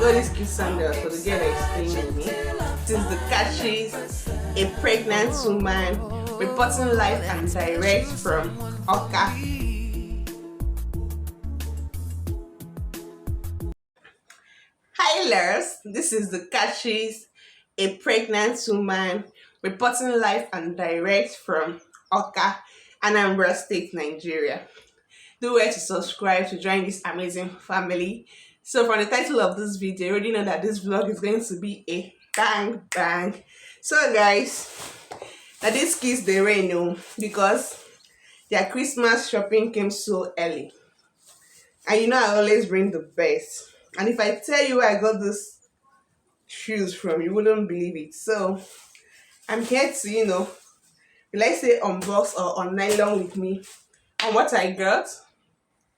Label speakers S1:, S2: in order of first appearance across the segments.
S1: got this cute sandal for the girl that is staying with me. Since the catches a pregnant woman reporting live and direct from Oka. Hi, Lars. This is the catches a pregnant woman reporting live and direct from Oka, Anambra State, Nigeria. Do well to subscribe to join this amazing family. So from the title of this video, you already know that this vlog is going to be a bang bang. So guys, now these kids they rain because their Christmas shopping came so early. And you know I always bring the best. And if I tell you where I got this shoes from, you wouldn't believe it. So I'm here to, will I say unbox or on nylon with me on what I got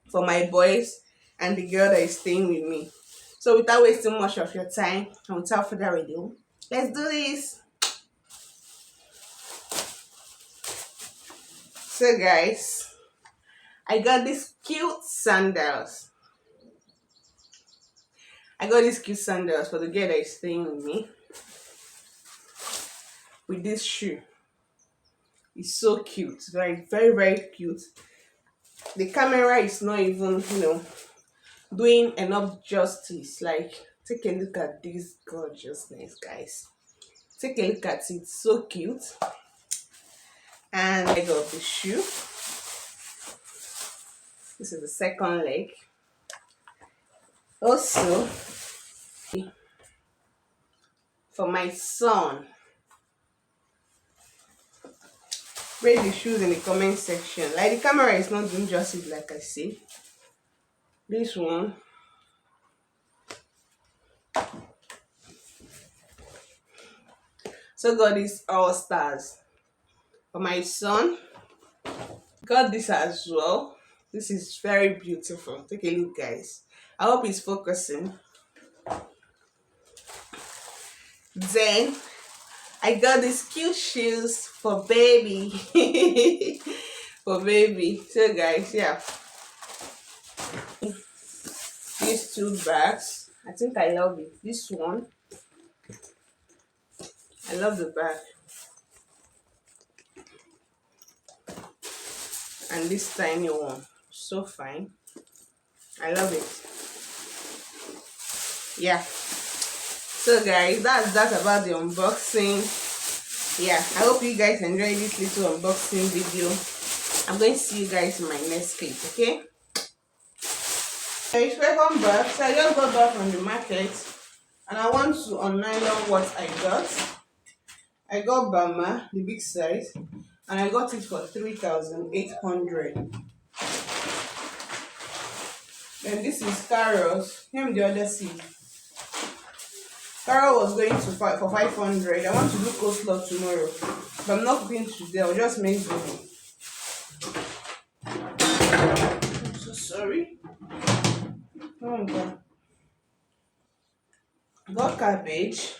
S1: for my boys and the girl that is staying with me. So without wasting much of your time and without further ado, let's do this. So guys, I got these cute sandals. I got these cute sandals for the girl that is staying with me. With this shoe. It's so cute. Very, very, very cute. The camera is not even, doing enough justice. Like, take a look at this gorgeousness, guys. Take a look at it. So cute. And I got the shoe. This is the second leg. Also, for my son, rate the shoes in the comment section. Like, the camera is not doing justice, like I say. This one, so got this all stars for my son. Got this as well. This is very beautiful. Take a look, guys. I hope it's focusing. Then I got these cute shoes for baby. For baby. So guys, yeah. These two bags. I think I love it. This one. I love the bag. And this tiny one. So fine. I love it. Yeah. So guys, that's that about the unboxing. Yeah, I hope you guys enjoyed this little unboxing video. I'm going to see you guys in my next clip, okay? Guys, welcome back. So I just got back from the market and I want to unload what I got. I got Bama, the big size, and I got it for 3,800. Then this is carrots. Here me the other seed. Carrot was going to for 500. I want to do coleslaw tomorrow, but I'm not cooking today. I'll just make zobo. I'm so sorry. Oh God. I got cabbage.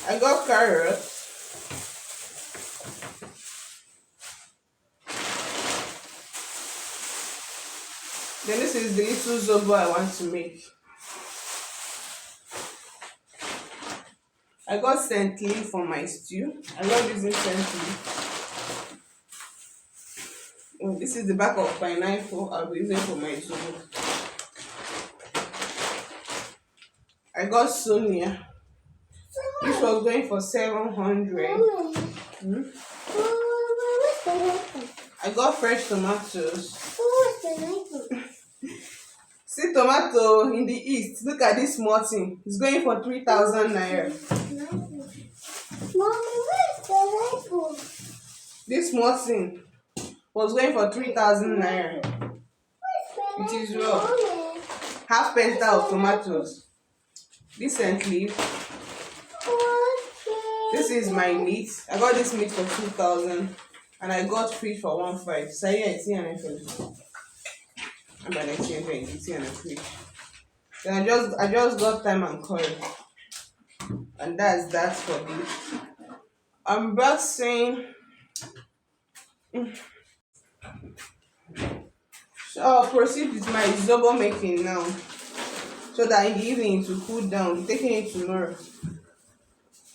S1: I got carrots. Then this is the little zobo I want to make. I got scent leaf for my stew. I love using scent leaf. Oh, this is the back of pineapple I'll be using for my zobo. I got Sonia. This was going for 700. I got fresh tomatoes. See tomato in the east. Look at this small thing. It's going for 3,000 naira. This small thing was going for 3,000 naira. It is raw. Half penta of tomatoes. This scent leaf. This is my meat. I got this meat for 2,000 and I got fish for 1,500. So yeah, it's here and I'm an exchange rate. It's here and fish. Then I just got thyme and curry. And that's that for the unboxing. So I'll proceed with my zobo making now. so that in the evening it will cool down. We're taking it tomorrow.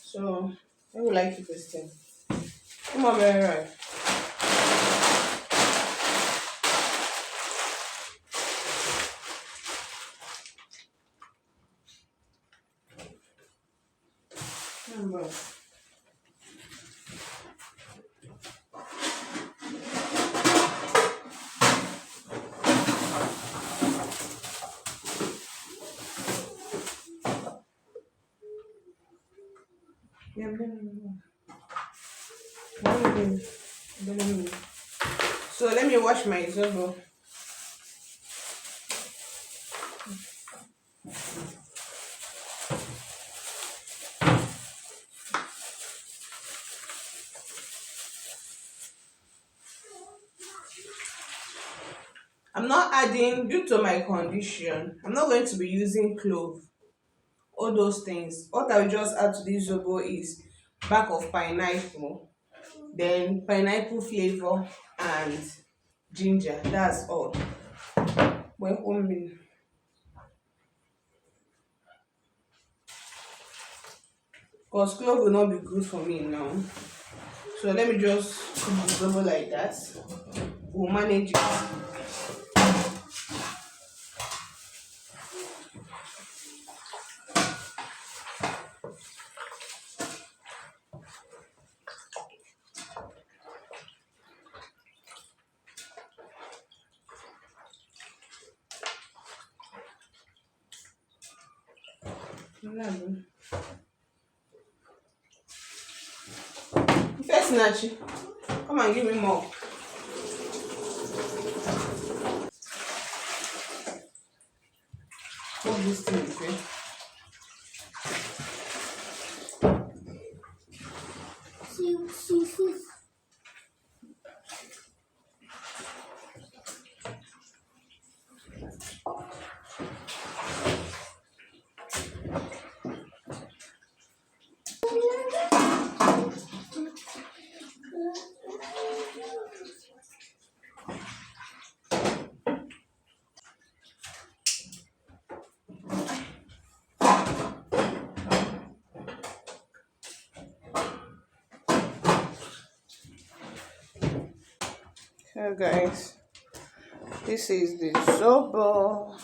S1: So I would like to question. Come on, very right. Number. Yeah, so let me wash my zobo. I'm not adding, due to my condition, I'm not going to be using clove, all those things. What I will just add to this zobo is back of pineapple, then pineapple flavor and ginger. That's all. Well, because clove will not be good for me now. So let me just cook the zobo like that. We'll manage it. First, Nachi, come and give me more. What this thing is, eh? So guys, this is the zobo.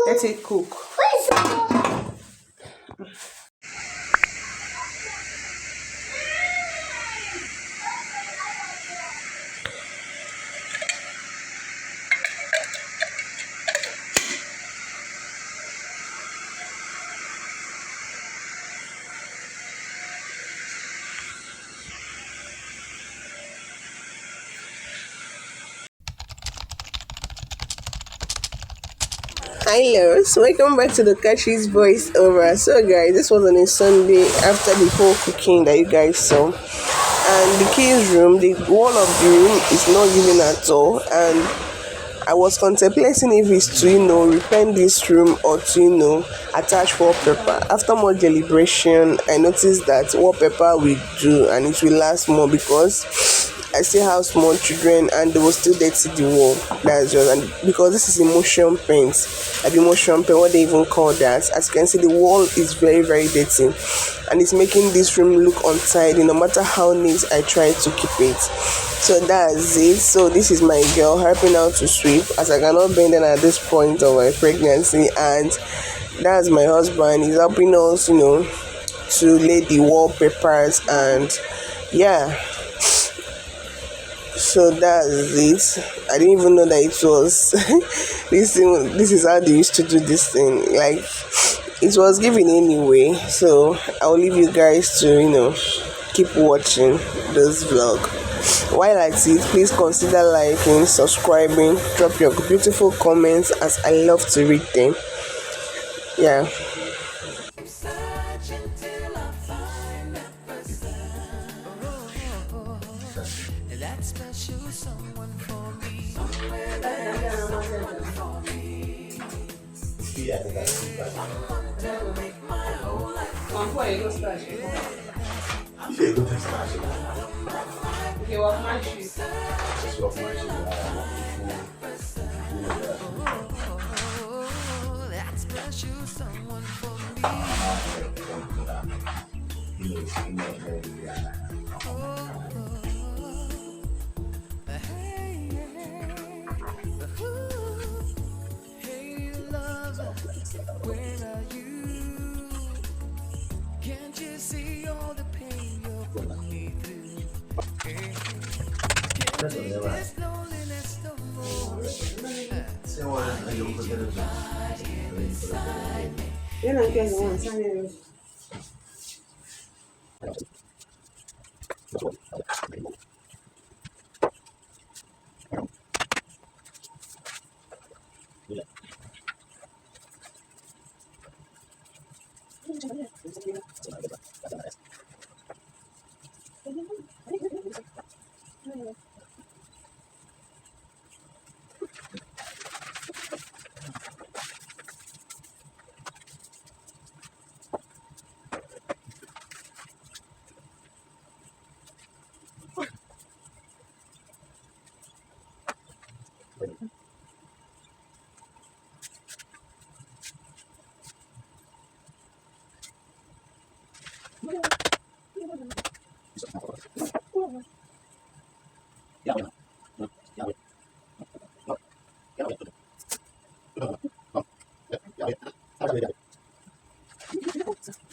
S1: Let it cook. Hi, Lars. Welcome back to the Kashi's voice over. So, guys, this was on a Sunday after the whole cooking that you guys saw. And the kids' room, the wall of the room is not giving at all. And I was contemplating if it's to, repaint this room or to, attach wallpaper. After more deliberation, I noticed that wallpaper will do and it will last more because I still have small children and they will still dirty the wall. That's just, and because this is emotion paint, like emotion paint, what they even call that. As you can see, the wall is very, very dirty and it's making this room look untidy no matter how neat I try to keep it. So that's it. So this is my girl helping out to sweep as I cannot bend down at this point of my pregnancy, and that's my husband. He's helping us, to lay the wallpapers, and yeah. So that's it. I didn't even know that it was this thing. This is how they used to do this thing. Like, it was given anyway. So I'll leave you guys to keep watching this vlog. While at it, please consider liking, subscribing, drop your beautiful comments as I love to read them. Yeah.
S2: Where are you? Can't you see all the pain you're putting me through? Hey, can't take this loneliness no more. Crying inside me.
S1: Then I get the
S2: This
S1: one
S2: is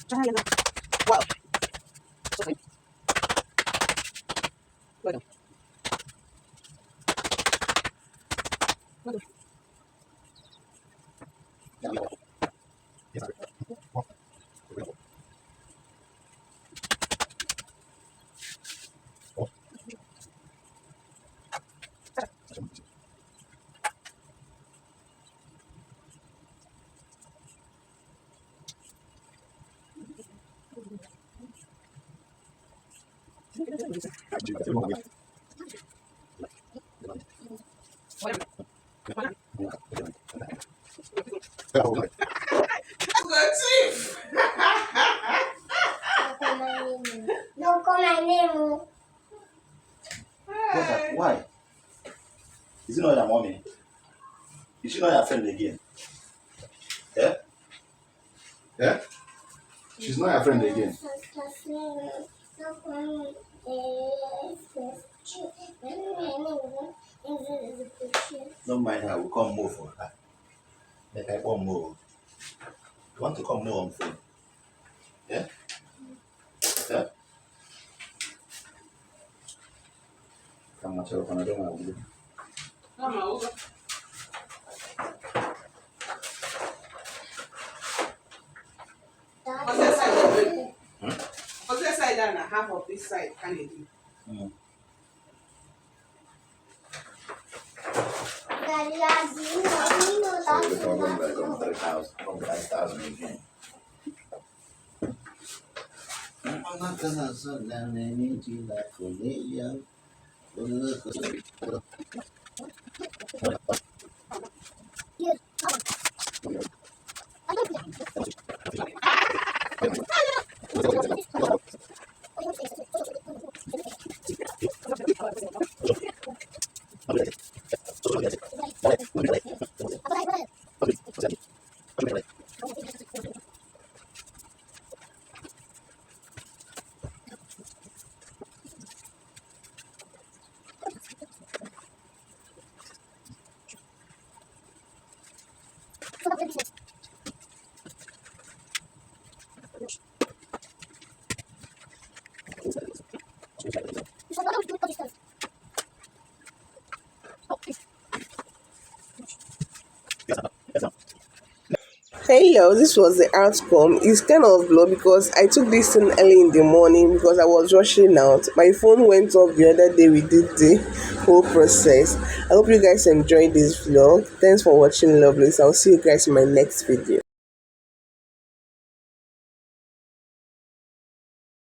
S1: signing. Wow. Good chief.
S3: No call my name.
S4: Why? Is it not your mommy? Is she not your friend again? Yeah? Yeah? She's not your friend again. Don't mind her, we'll come more for her. Like I come more. You want to come more on phone? Yeah? Yeah? Come on, tell her, I don't want to.
S1: Come on, over. What's that side doing? What's that side down and half of this side can you do?
S4: So we're talking like on 3,000, from 5,000 again. I'm not gonna sit down and eat you like for me, yo.
S1: Hello, this was the outcome. It's kind of low because I took this thing early in the morning because I was rushing out. My phone went off the other day. We did the whole process. I hope you guys enjoyed this vlog. Thanks for watching, lovelies. I'll see you guys in my next video.